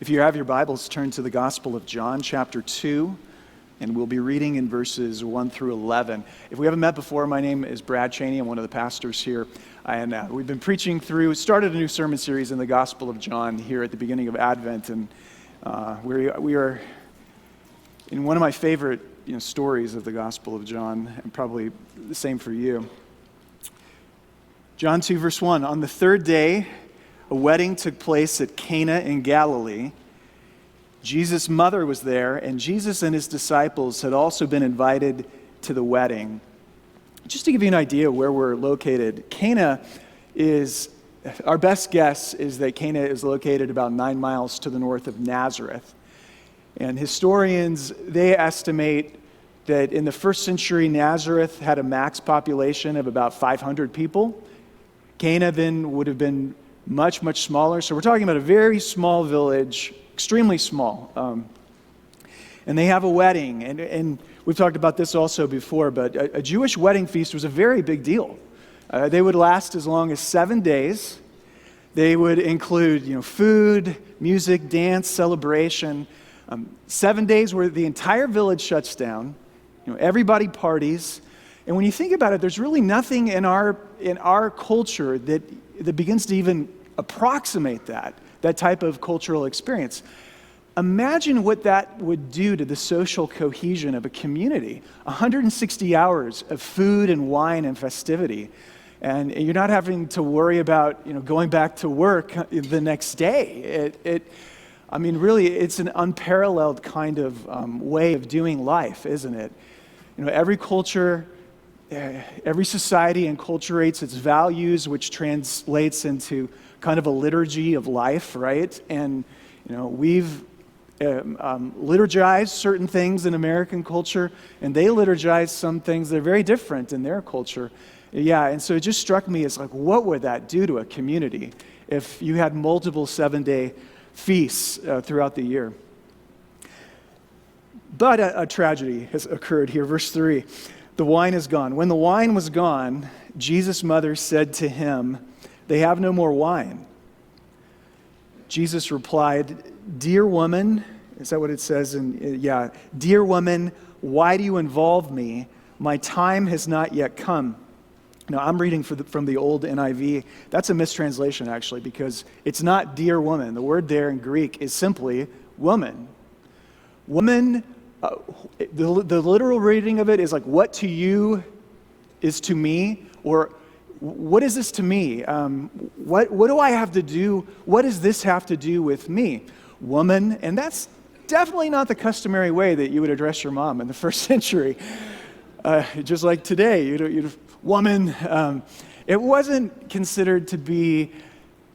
If you have your Bibles, turn to the Gospel of John, chapter 2, and we'll be reading in verses 1 through 11. If we haven't met before, my name is Brad Chandy. I'm one of the pastors here, and we've been started a new sermon series in the Gospel of John here at the beginning of Advent, and we are in one of my favorite stories of the Gospel of John, and probably the same for you. John 2, verse 1, on the third day, a wedding took place at Cana in Galilee. Jesus' mother was there, and Jesus and his disciples had also been invited to the wedding. Just to give you an idea of where we're located, our best guess is that Cana is located about 9 miles to the north of Nazareth. And historians, they estimate that in the first century, Nazareth had a max population of about 500 people. Cana then would have been much, much smaller. So we're talking about a very small village, extremely small. And they have a wedding. And we've talked about this also before, but a Jewish wedding feast was a very big deal. They would last as long as 7 days. They would include, food, music, dance, celebration. 7 days where the entire village shuts down. Everybody parties. And when you think about it, there's really nothing in our culture that begins to even approximate that type of cultural experience. Imagine what that would do to the social cohesion of a community. 160 hours of food and wine and festivity. And you're not having to worry about going back to work the next day. Really, it's an unparalleled kind of way of doing life, isn't it? Every culture, every society enculturates its values, which translates into kind of a liturgy of life, right? And, we've liturgized certain things in American culture, and they liturgize some things that are very different in their culture. Yeah, and so it just struck me as what would that do to a community if you had multiple 7-day feasts throughout the year? But a tragedy has occurred here. Verse 3. The wine is gone. When the wine was gone, Jesus' mother said to him, "They have no more wine." Jesus replied, "Dear woman," is that what it says? "Dear woman, why do you involve me? My time has not yet come." Now, I'm reading from the old NIV. That's a mistranslation, actually, because it's not dear woman. The word there in Greek is simply woman. Woman. The literal reading of it is what to you is to me, or what is this to me? What do I have to do? What does this have to do with me? Woman, and that's definitely not the customary way that you would address your mom in the first century. Just like today, you'd woman. It wasn't considered to be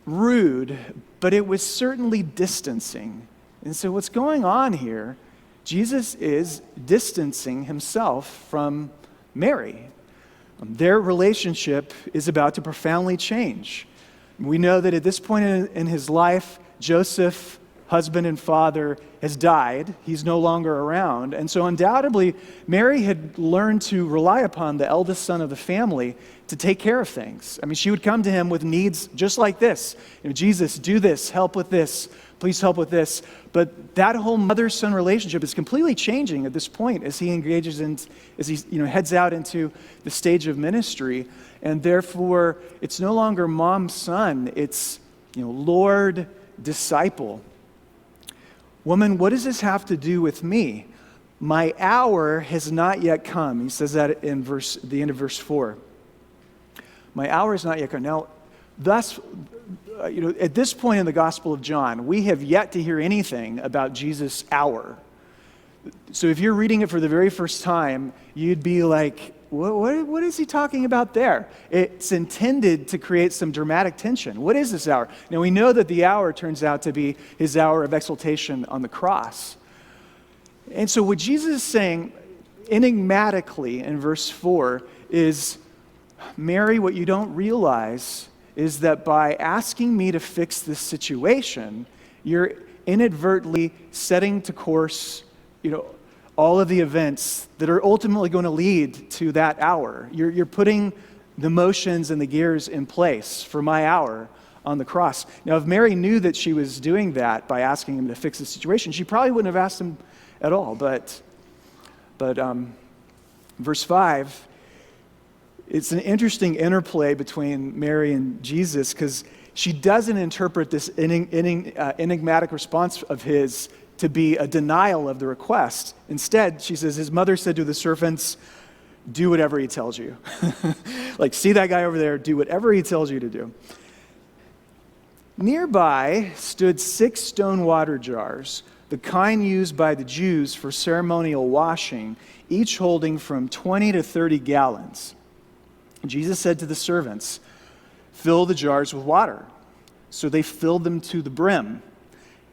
rude, but it was certainly distancing. And so what's going on here, Jesus is distancing himself from Mary. Their relationship is about to profoundly change. We know that at this point in his life, Joseph, husband and father, has died. He's no longer around. And so undoubtedly, Mary had learned to rely upon the eldest son of the family to take care of things. She would come to him with needs just like this. Jesus, do this, help with this, please help with this. But that whole mother-son relationship is completely changing at this point as he engages as he heads out into the stage of ministry. And therefore, it's no longer mom-son, it's Lord, disciple. Woman, what does this have to do with me? My hour has not yet come. He says that in the end of verse 4. My hour has not yet come. Now, thus, at this point in the Gospel of John, we have yet to hear anything about Jesus' hour. So if you're reading it for the very first time, you'd be like, what is he talking about there? It's intended to create some dramatic tension. What is this hour? Now we know that the hour turns out to be his hour of exaltation on the cross. And so what Jesus is saying enigmatically in verse 4 is, Mary, what you don't realize is that by asking me to fix this situation, you're inadvertently setting to course, all of the events that are ultimately going to lead to that hour. You're putting the motions and the gears in place for my hour. on the cross. Now, if Mary knew that she was doing that by asking him to fix the situation, she probably wouldn't have asked him at all. But verse 5, it's an interesting interplay between Mary and Jesus, because she doesn't interpret this enigmatic response of his to be a denial of the request. Instead, she says, his mother said to the servants, do whatever he tells you. Like, see that guy over there, do whatever he tells you to do. Nearby stood 6 stone water jars, the kind used by the Jews for ceremonial washing, each holding from 20 to 30 gallons. Jesus said to the servants, fill the jars with water. So they filled them to the brim.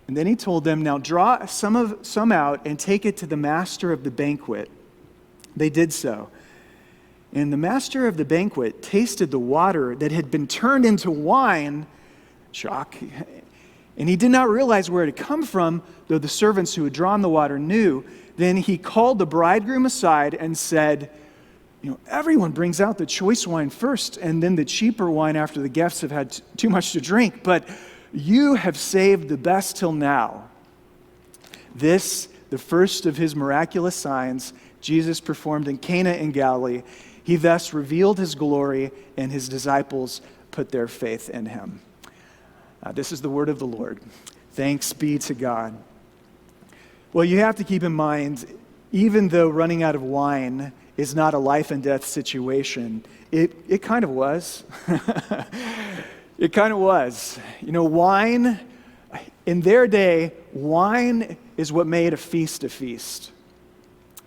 And then he told them, now draw some out and take it to the master of the banquet. They did so. And the master of the banquet tasted the water that had been turned into wine. Shock. And he did not realize where it had come from, though the servants who had drawn the water knew. Then he called the bridegroom aside and said, everyone brings out the choice wine first, and then the cheaper wine after the guests have had too much to drink. But you have saved the best till now. This, the first of his miraculous signs, Jesus performed in Cana in Galilee. He thus revealed his glory, and his disciples put their faith in him. This is the word of the Lord. Thanks be to God. Well, you have to keep in mind, even though running out of wine is not a life and death situation, it kind of was. It kind of was. Wine, in their day, wine is what made a feast a feast.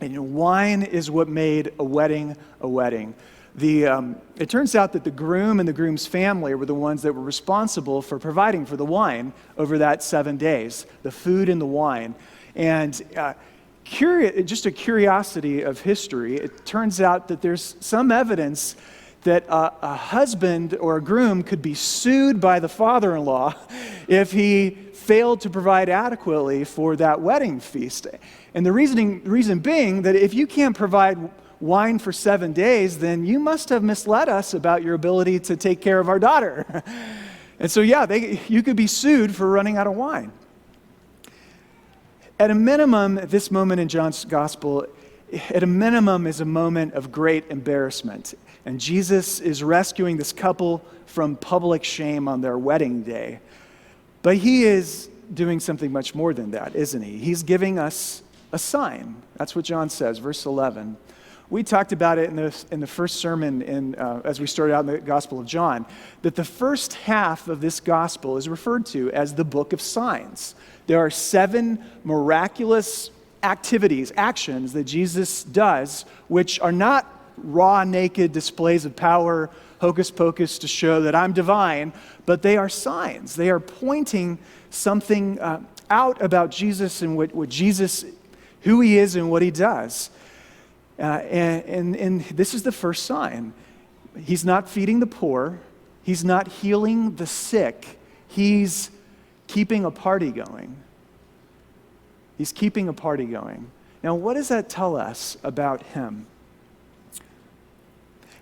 And wine is what made a wedding a wedding. It turns out that the groom and the groom's family were the ones that were responsible for providing for the wine over that 7 days, the food and the wine. And just a curiosity of history, it turns out that there's some evidence that a husband or a groom could be sued by the father-in-law if he failed to provide adequately for that wedding feast. And the reason being that if you can't provide wine for 7 days, then you must have misled us about your ability to take care of our daughter. And so, you could be sued for running out of wine. At a minimum, at this moment in John's gospel, at a minimum is a moment of great embarrassment. And Jesus is rescuing this couple from public shame on their wedding day. But he is doing something much more than that, isn't he? He's giving us a sign. That's what John says, verse 11. We talked about it in the first sermon as we started out in the Gospel of John, that the first half of this gospel is referred to as the book of signs. There are 7 miraculous actions that Jesus does, which are not raw, naked displays of power, hocus pocus to show that I'm divine, but they are signs. They are pointing something out about Jesus and what Jesus, who he is and what he does. And this is the first sign. He's not feeding the poor. He's not healing the sick. He's keeping a party going. He's keeping a party going. Now, what does that tell us about him?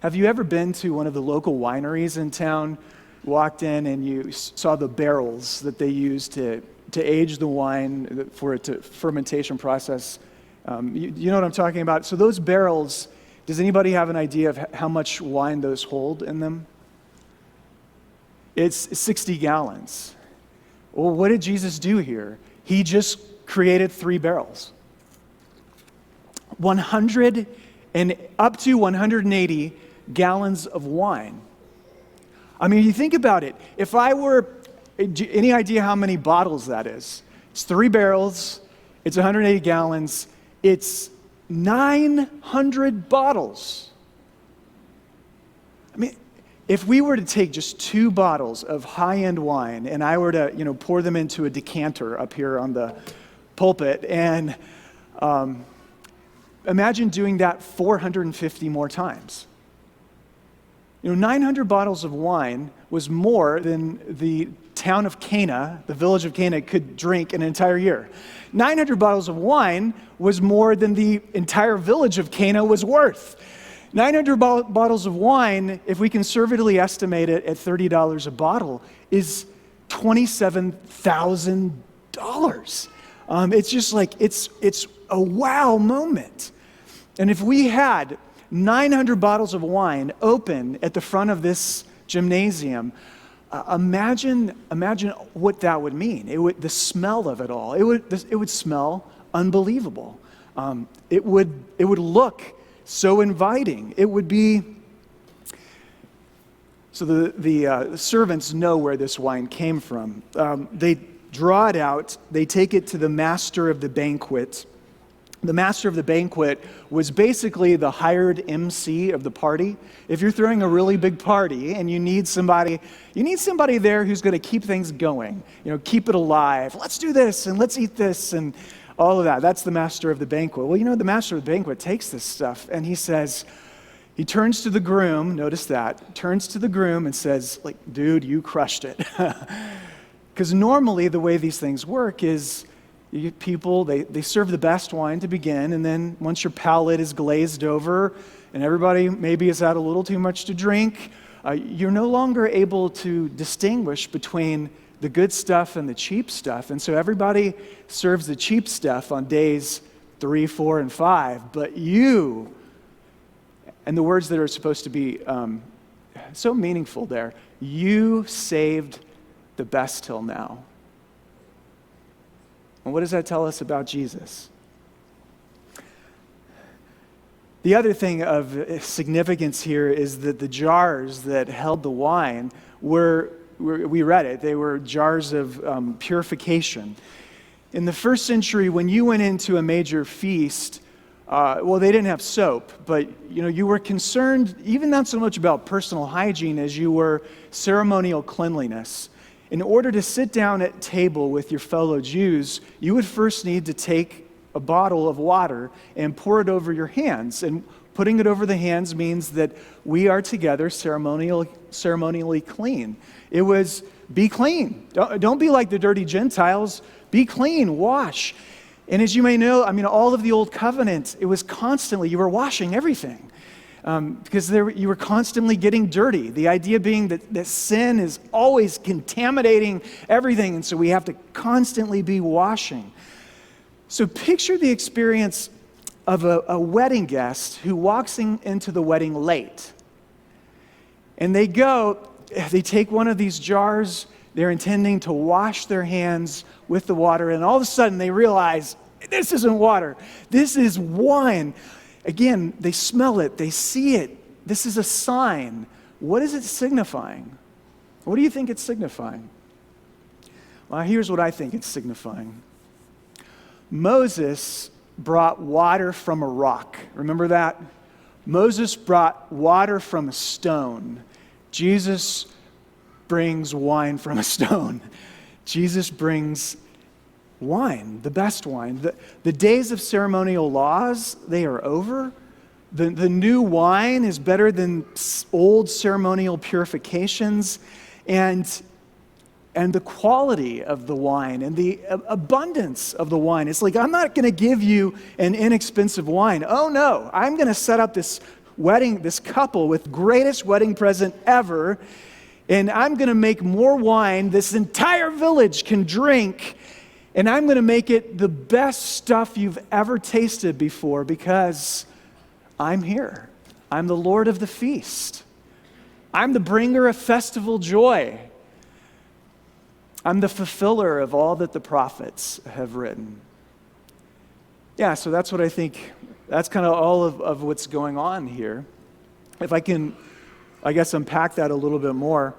Have you ever been to one of the local wineries in town, walked in and you saw the barrels that they use to age the wine for it to fermentation process? You know what I'm talking about? So those barrels, does anybody have an idea of how much wine those hold in them? It's 60 gallons. Well, what did Jesus do here? He just created 3 barrels. 100 and up to 180 gallons of wine. I mean, you think about it. If I were, any idea how many bottles that is? It's 3 barrels. It's 180 gallons. It's 900 bottles. I mean, if we were to take just 2 bottles of high-end wine and I were to, pour them into a decanter up here on the pulpit and imagine doing that 450 more times. 900 bottles of wine was more than the town of Cana, the village of Cana, could drink in an entire year. 900 bottles of wine was more than the entire village of Cana was worth. 900 bottles of wine, if we conservatively estimate it at $30 a bottle, is $27,000. It's just like, it's a wow moment. And if we had 900 bottles of wine open at the front of this gymnasium, imagine what that would mean. The smell of it all. It would smell unbelievable. It would look so inviting. It would be. So the servants know where this wine came from. They draw it out. They take it to the master of the banquet. The master of the banquet was basically the hired MC of the party. If you're throwing a really big party and you need somebody there who's going to keep things going, keep it alive. Let's do this and let's eat this and all of that. That's the master of the banquet. Well, the master of the banquet takes this stuff and he turns to the groom, notice that, turns to the groom and says, dude, you crushed it. Because normally the way these things work is people, they serve the best wine to begin, and then once your palate is glazed over and everybody maybe has had a little too much to drink, you're no longer able to distinguish between the good stuff and the cheap stuff. And so everybody serves the cheap stuff on days 3, 4, and 5. But you, and the words that are supposed to be so meaningful there, you saved the best till now. And what does that tell us about Jesus? The other thing of significance here is that the jars that held the wine we read it, they were jars of purification. In the first century, when you went into a major feast, they didn't have soap, but you were concerned even not so much about personal hygiene as you were ceremonial cleanliness. In order to sit down at table with your fellow Jews, you would first need to take a bottle of water and pour it over your hands. And putting it over the hands means that we are together ceremonially clean. It was, be clean. Don't be like the dirty Gentiles. Be clean, wash. And as you may know, all of the Old Covenant, it was constantly, you were washing everything. Because you were constantly getting dirty. The idea being that sin is always contaminating everything, and so we have to constantly be washing. So picture the experience of a wedding guest who walks into the wedding late. And they take one of these jars, they're intending to wash their hands with the water, and all of a sudden they realize, this isn't water, this is wine. Again, they smell it, they see it. This is a sign. What is it signifying? What do you think it's signifying? Well, here's what I think it's signifying. Moses brought water from a rock. Remember that? Moses brought water from a stone. Jesus brings wine from a stone. Jesus brings wine, the best wine. The days of ceremonial laws, they are over. The new wine is better than old ceremonial purifications, and the quality of the wine and the abundance of the wine. It's like, I'm not going to give you an inexpensive wine. Oh no, I'm going to set up this couple with greatest wedding present ever, and I'm going to make more wine this entire village can drink. And I'm going to make it the best stuff you've ever tasted before because I'm here. I'm the Lord of the feast. I'm the bringer of festival joy. I'm the fulfiller of all that the prophets have written. Yeah, so that's what I think, that's kind of all of what's going on here. If I can, unpack that a little bit more.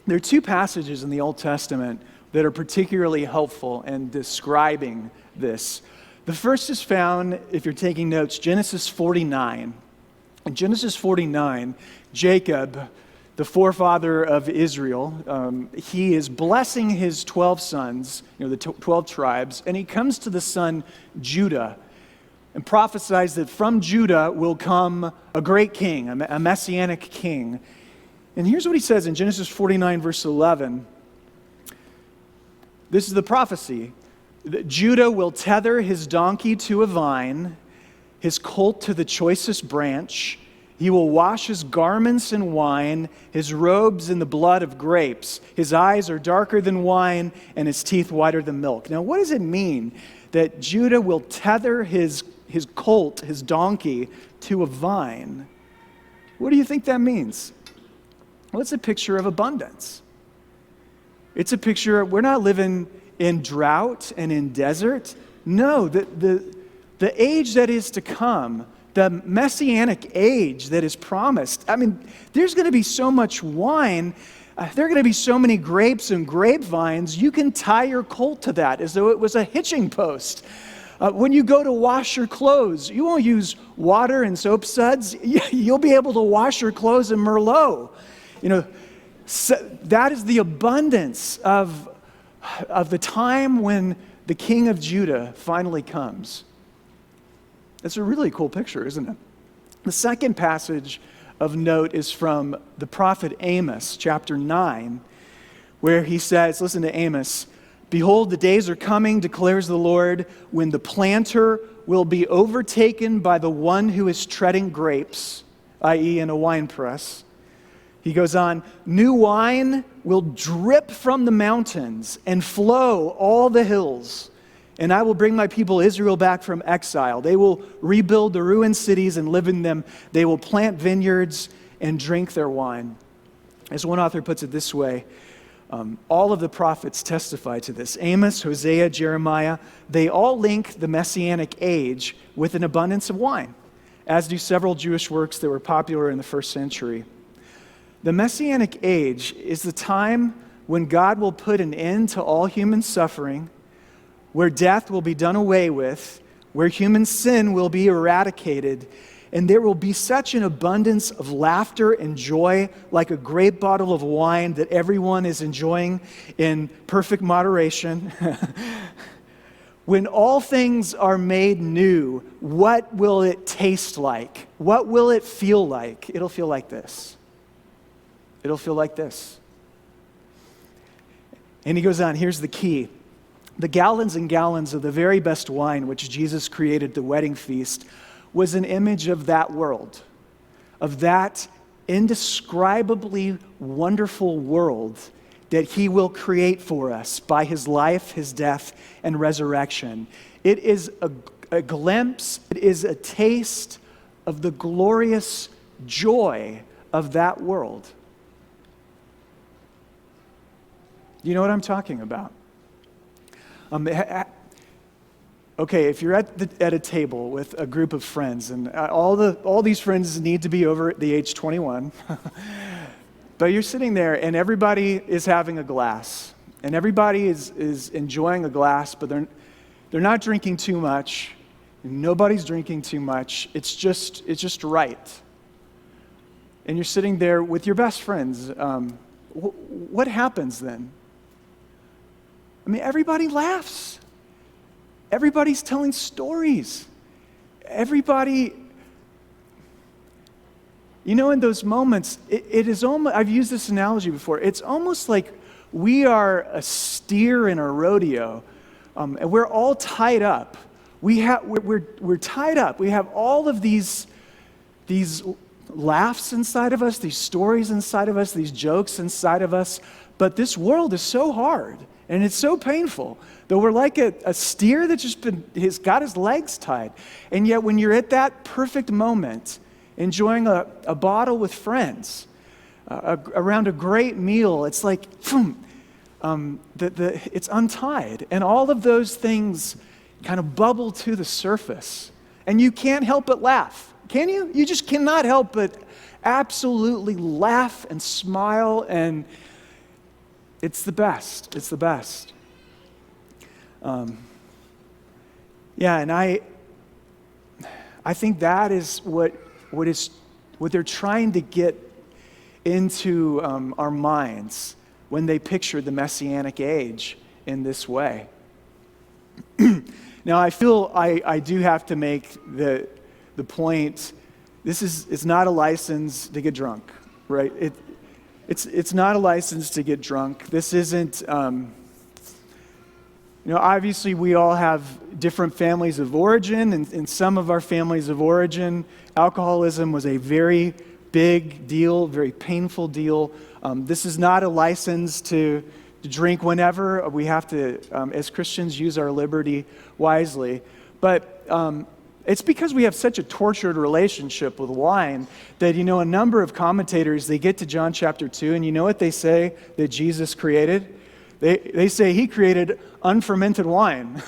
There are 2 passages in the Old Testament that are particularly helpful in describing this. The first is found, if you're taking notes, Genesis 49. In Genesis 49, Jacob, the forefather of Israel, he is blessing his 12 sons, the 12 tribes, and he comes to the son Judah and prophesies that from Judah will come a great king, a messianic king. And here's what he says in Genesis 49, verse 11. This is the prophecy, that Judah will tether his donkey to a vine, his colt to the choicest branch. He will wash his garments in wine, his robes in the blood of grapes. His eyes are darker than wine, and his teeth whiter than milk. Now, what does it mean that Judah will tether his colt, his donkey, to a vine? What do you think that means? Well, it's a picture of abundance. It's a picture, we're not living in drought and in desert. No, the age that is to come, the messianic age that is promised. I mean, there's going to be so much wine. There are going to be so many grapes and grapevines. You can tie your colt to that as though it was a hitching post. When you go to wash your clothes, you won't use water and soap suds. You'll be able to wash your clothes in Merlot. So that is the abundance of the time when the King of Judah finally comes. It's a really cool picture, isn't it? The second passage of note is from the prophet Amos, chapter 9, where he says, listen to Amos, "Behold, the days are coming, declares the Lord, when the planter will be overtaken by the one who is treading grapes," i.e. in a winepress. He goes on, "New wine will drip from the mountains and flow all the hills. And I will bring my people Israel back from exile. They will rebuild the ruined cities and live in them. They will plant vineyards and drink their wine." As one author puts it this way, all of the prophets testify to this. Amos, Hosea, Jeremiah, they all link the Messianic age with an abundance of wine, as do several Jewish works that were popular in the first century. The Messianic age is the time when God will put an end to all human suffering, where death will be done away with, where human sin will be eradicated, and there will be such an abundance of laughter and joy, like a great bottle of wine that everyone is enjoying in perfect moderation. When all things are made new, what will it taste like? What will it feel like? It'll feel like this. It'll feel like this. And he goes on, here's the key. The gallons and gallons of the very best wine which Jesus created at the wedding feast was an image of that world, of that indescribably wonderful world that he will create for us by his life, his death, and resurrection. It is a glimpse, it is a taste of the glorious joy of that world. You know what I'm talking about? Okay, if you're at a table with a group of friends, and all these friends need to be over the age 21, but you're sitting there and everybody is having a glass, and everybody is enjoying a glass, but they're not drinking too much. Nobody's drinking too much. It's just right. And you're sitting there with your best friends. What happens then? I mean, everybody laughs. Everybody's telling stories. Everybody, in those moments, it is almost, I've used this analogy before, it's almost like we are a steer in a rodeo, and we're all tied up. We're tied up. We have all of these laughs inside of us, these stories inside of us, these jokes inside of us, but this world is so hard. And it's so painful that we're like a steer that's he's got his legs tied. And yet when you're at that perfect moment, enjoying a bottle with friends, around a great meal, it's like, it's untied. And all of those things kind of bubble to the surface. And you can't help but laugh. Can you? You just cannot help but absolutely laugh and smile, and it's the best. It's the best. And I think that is what they're trying to get into our minds when they picture the Messianic age in this way. Now, I feel I do have to make the point. It's not a license to get drunk, right? It's not a license to get drunk. This isn't, Obviously we all have different families of origin, and in some of our families of origin, alcoholism was a very big deal, very painful deal. This is not a license to drink whenever. We have to, as Christians, use our liberty wisely. But it's because we have such a tortured relationship with wine that, a number of commentators, they get to John chapter 2, and you know what they say that Jesus created? They say he created unfermented wine.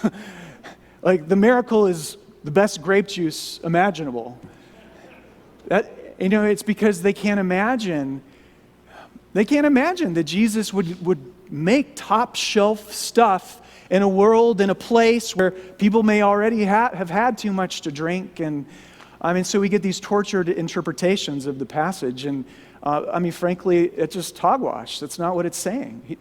Like, the miracle is the best grape juice imaginable. It's because they can't imagine that Jesus would make top shelf stuff in a world, in a place where people may already have had too much to drink. And so we get these tortured interpretations of the passage. And frankly, it's just hogwash. That's not what it's saying.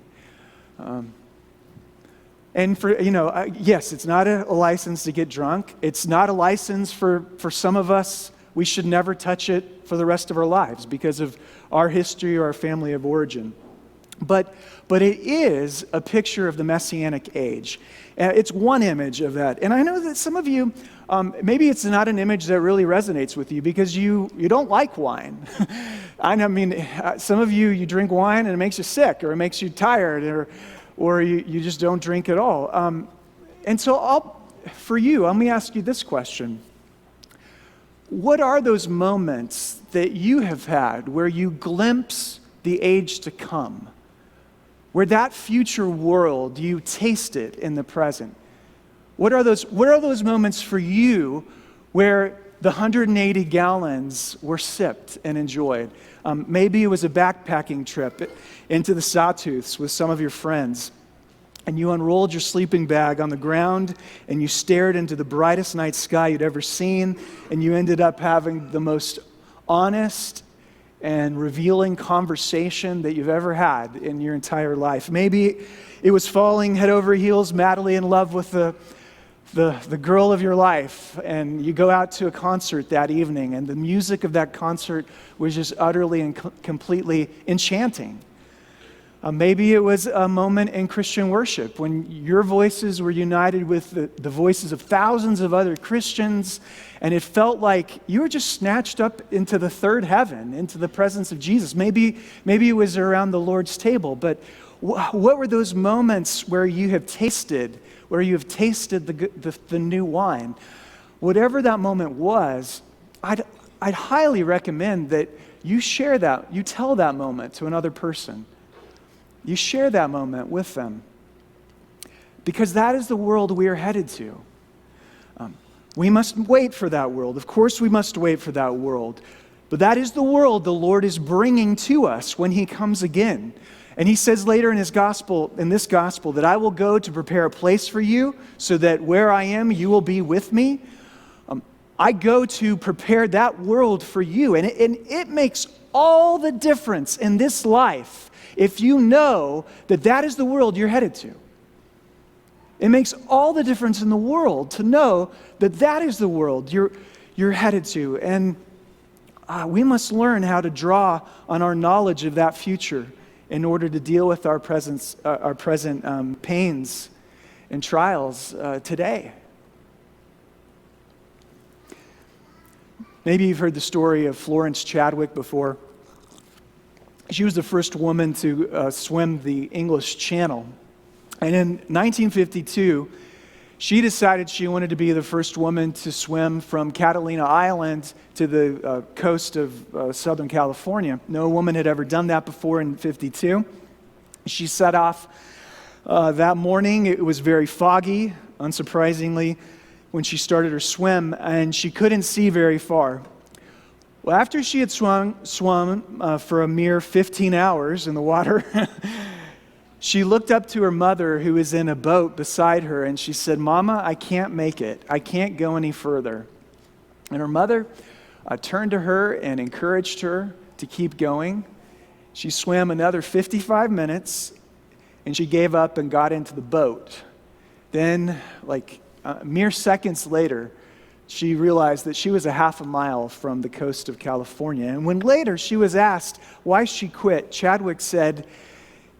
Yes, it's not a license to get drunk. It's not a license for some of us. We should never touch it for the rest of our lives because of our history or our family of origin. But it is a picture of the Messianic age. It's one image of that. And I know that some of you, maybe it's not an image that really resonates with you because you don't like wine. Some of you drink wine and it makes you sick, or it makes you tired, or you just don't drink at all. And so for you, let me ask you this question. What are those moments that you have had where you glimpse the age to come? Where that future world, you taste it in the present? What are those moments for you where the 180 gallons were sipped and enjoyed? Maybe it was a backpacking trip into the Sawtooths with some of your friends, and you unrolled your sleeping bag on the ground and you stared into the brightest night sky you'd ever seen, and you ended up having the most honest and revealing conversation that you've ever had in your entire life. Maybe it was falling head over heels, madly in love with the girl of your life, and you go out to a concert that evening, and the music of that concert was just utterly and completely enchanting. Maybe it was a moment in Christian worship when your voices were united with the voices of thousands of other Christians, and it felt like you were just snatched up into the third heaven, into the presence of Jesus. Maybe it was around the Lord's table, but what were those moments where you have tasted the new wine? Whatever that moment was, I'd highly recommend that you share that, you tell that moment to another person. You share that moment with them, because that is the world we are headed to. We must wait for that world. Of course we must wait for that world, but that is the world the Lord is bringing to us when he comes again. And he says later in this gospel, that I will go to prepare a place for you so that where I am, you will be with me. I go to prepare that world for you. And it makes all the difference in this life if you know that that is the world you're headed to. It makes all the difference in the world to know that that is the world you're headed to. And we must learn how to draw on our knowledge of that future in order to deal with our present pains and trials today. Maybe you've heard the story of Florence Chadwick before. She was the first woman to swim the English Channel. And in 1952, she decided she wanted to be the first woman to swim from Catalina Island to the coast of Southern California. No woman had ever done that before in 52. She set off that morning. It was very foggy, unsurprisingly, when she started her swim, and she couldn't see very far. Well, after she had swum for a mere 15 hours in the water, she looked up to her mother, who was in a boat beside her, and she said, "Mama, I can't make it. I can't go any further." And her mother turned to her and encouraged her to keep going. She swam another 55 minutes, and she gave up and got into the boat. Then, mere seconds later, she realized that she was a half a mile from the coast of California. And when later she was asked why she quit, Chadwick said,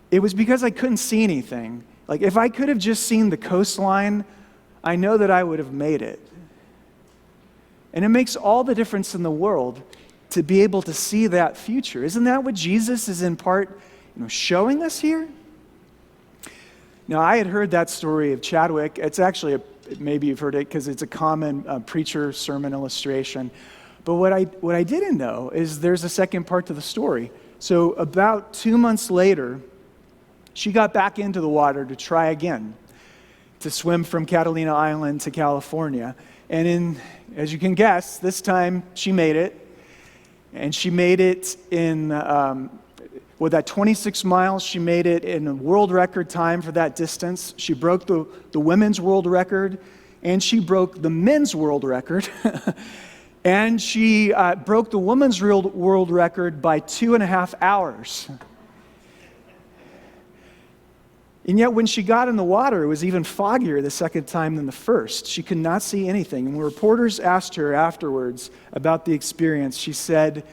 "It was because I couldn't see anything. Like, if I could have just seen the coastline, I know that I would have made it. And it makes all the difference in the world to be able to see that future. Isn't that what Jesus is in part, showing us here? Now, I had heard that story of Chadwick. It's actually, maybe you've heard it because it's a common preacher sermon illustration. But what I didn't know is there's a second part to the story. So about 2 months later, she got back into the water to try again, to swim from Catalina Island to California. And as you can guess, this time she made it. And she made it in, with that 26 miles, she made it in a world record time for that distance. She broke the women's world record, and she broke the men's world record. And she broke the women's world record by 2.5 hours. And yet when she got in the water, it was even foggier the second time than the first. She could not see anything. And when reporters asked her afterwards about the experience, she said,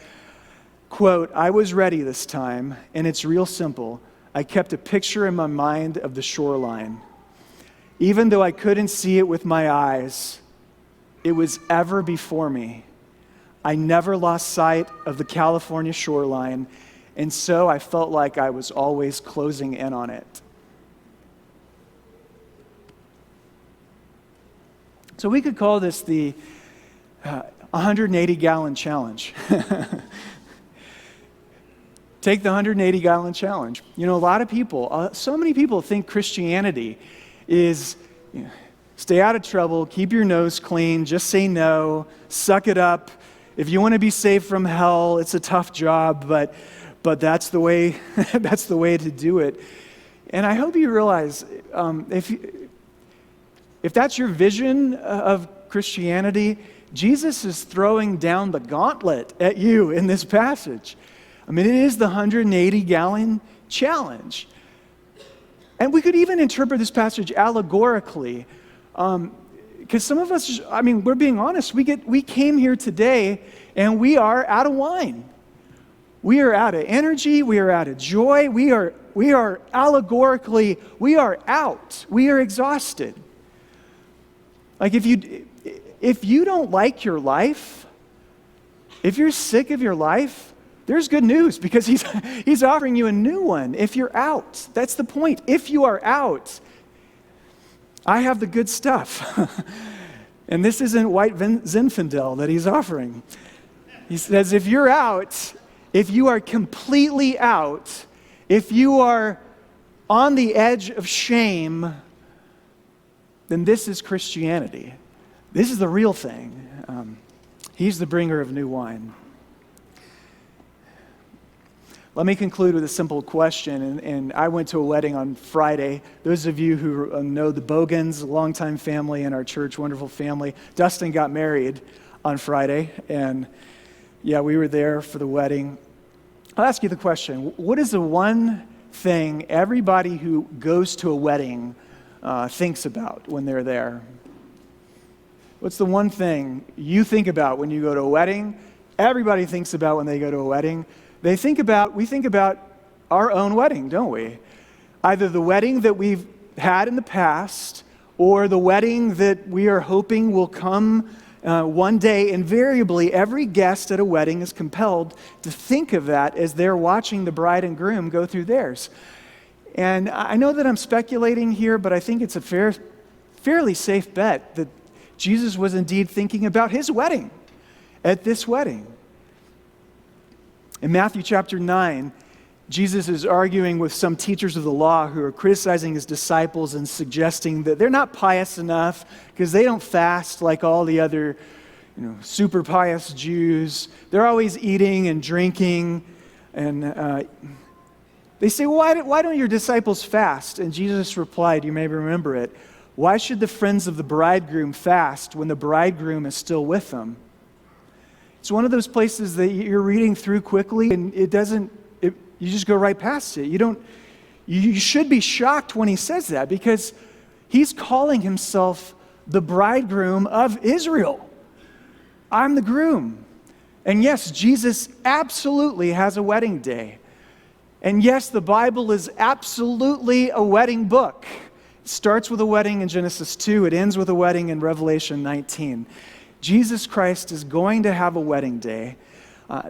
quote, "I was ready this time, and it's real simple. I kept a picture in my mind of the shoreline. Even though I couldn't see it with my eyes, it was ever before me. I never lost sight of the California shoreline, and so I felt like I was always closing in on it." So we could call this the 180-gallon challenge. Take the 180-gallon challenge. A lot of people, so many people think Christianity is stay out of trouble, keep your nose clean, just say no, suck it up. If you want to be saved from hell, it's a tough job, but that's the way that's the way to do it. And I hope you realize if that's your vision of Christianity, Jesus is throwing down the gauntlet at you in this passage. I mean, it is the 180-gallon challenge. And we could even interpret this passage allegorically, because some of us, we're being honest, we came here today and we are out of wine. We are out of energy, we are out of joy, we are allegorically, we are out, we are exhausted. Like if you don't like your life, if you're sick of your life, there's good news because he's offering you a new one. If you're out, that's the point. If you are out, I have the good stuff. And this isn't white Zinfandel that he's offering. He says if you're out, if you are completely out, if you are on the edge of shame, then this is Christianity. This is the real thing. He's the bringer of new wine. Let me conclude with a simple question. And I went to a wedding on Friday. Those of you who know the Bogans, a longtime family in our church, wonderful family. Dustin got married on Friday. And yeah, we were there for the wedding. I'll ask you the question. What is the one thing everybody who goes to a wedding thinks about when they're there? What's the one thing you think about when you go to a wedding? Everybody thinks about when they go to a wedding. We think about our own wedding, don't we? Either the wedding that we've had in the past or the wedding that we are hoping will come one day. Invariably, every guest at a wedding is compelled to think of that as they're watching the bride and groom go through theirs. And I know that I'm speculating here, but I think it's a fairly safe bet that Jesus was indeed thinking about his wedding at this wedding. In Matthew chapter 9, Jesus is arguing with some teachers of the law who are criticizing his disciples and suggesting that they're not pious enough because they don't fast like all the other, super pious Jews. They're always eating and drinking. And they say, well, why don't your disciples fast? And Jesus replied, you may remember it, why should the friends of the bridegroom fast when the bridegroom is still with them? It's one of those places that you're reading through quickly and you just go right past it. You should be shocked when he says that because he's calling himself the bridegroom of Israel. I'm the groom. And yes, Jesus absolutely has a wedding day. And yes, the Bible is absolutely a wedding book. starts with a wedding in Genesis 2. It ends with a wedding in Revelation 19. Jesus Christ is going to have a wedding day.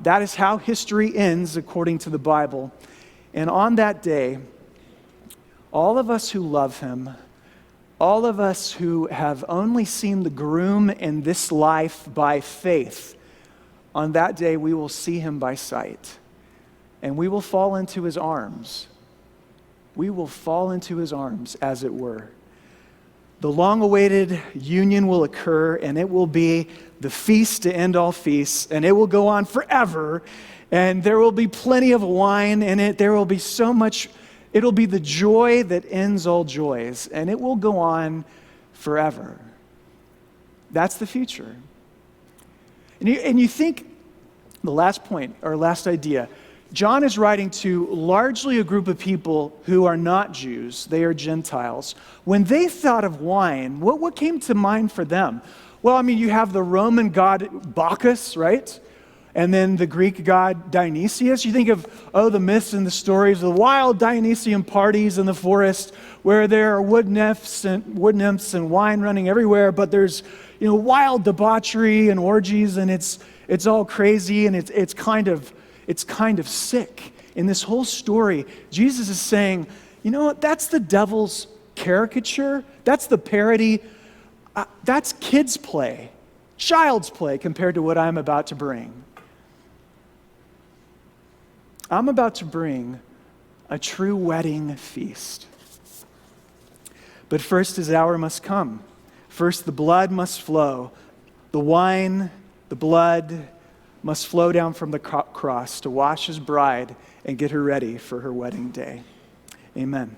That is how history ends according to the Bible. And on that day, all of us who love him, all of us who have only seen the groom in this life by faith, on that day we will see him by sight. And we will fall into his arms. We will fall into his arms, as it were. The long-awaited union will occur, and it will be the feast to end all feasts, and it will go on forever, and there will be plenty of wine in it. There will be so much. It'll be the joy that ends all joys, and it will go on forever. That's the future. And you think, the last point, or last idea, John is writing to largely a group of people who are not Jews. They are Gentiles. When they thought of wine, what came to mind for them? Well, I mean, you have the Roman god Bacchus, right? And then the Greek god Dionysius. You think of, the myths and the stories of the wild Dionysian parties in the forest where there are wood nymphs and wine running everywhere, but there's, wild debauchery and orgies, and it's all crazy, and it's kind of sick. In this whole story, Jesus is saying, you know what, that's the devil's caricature. That's the parody. That's kids' play, child's play compared to what I'm about to bring. I'm about to bring a true wedding feast. But first his hour must come. First the blood must flow. The wine, the blood must flow down from the cross to wash his bride and get her ready for her wedding day. Amen.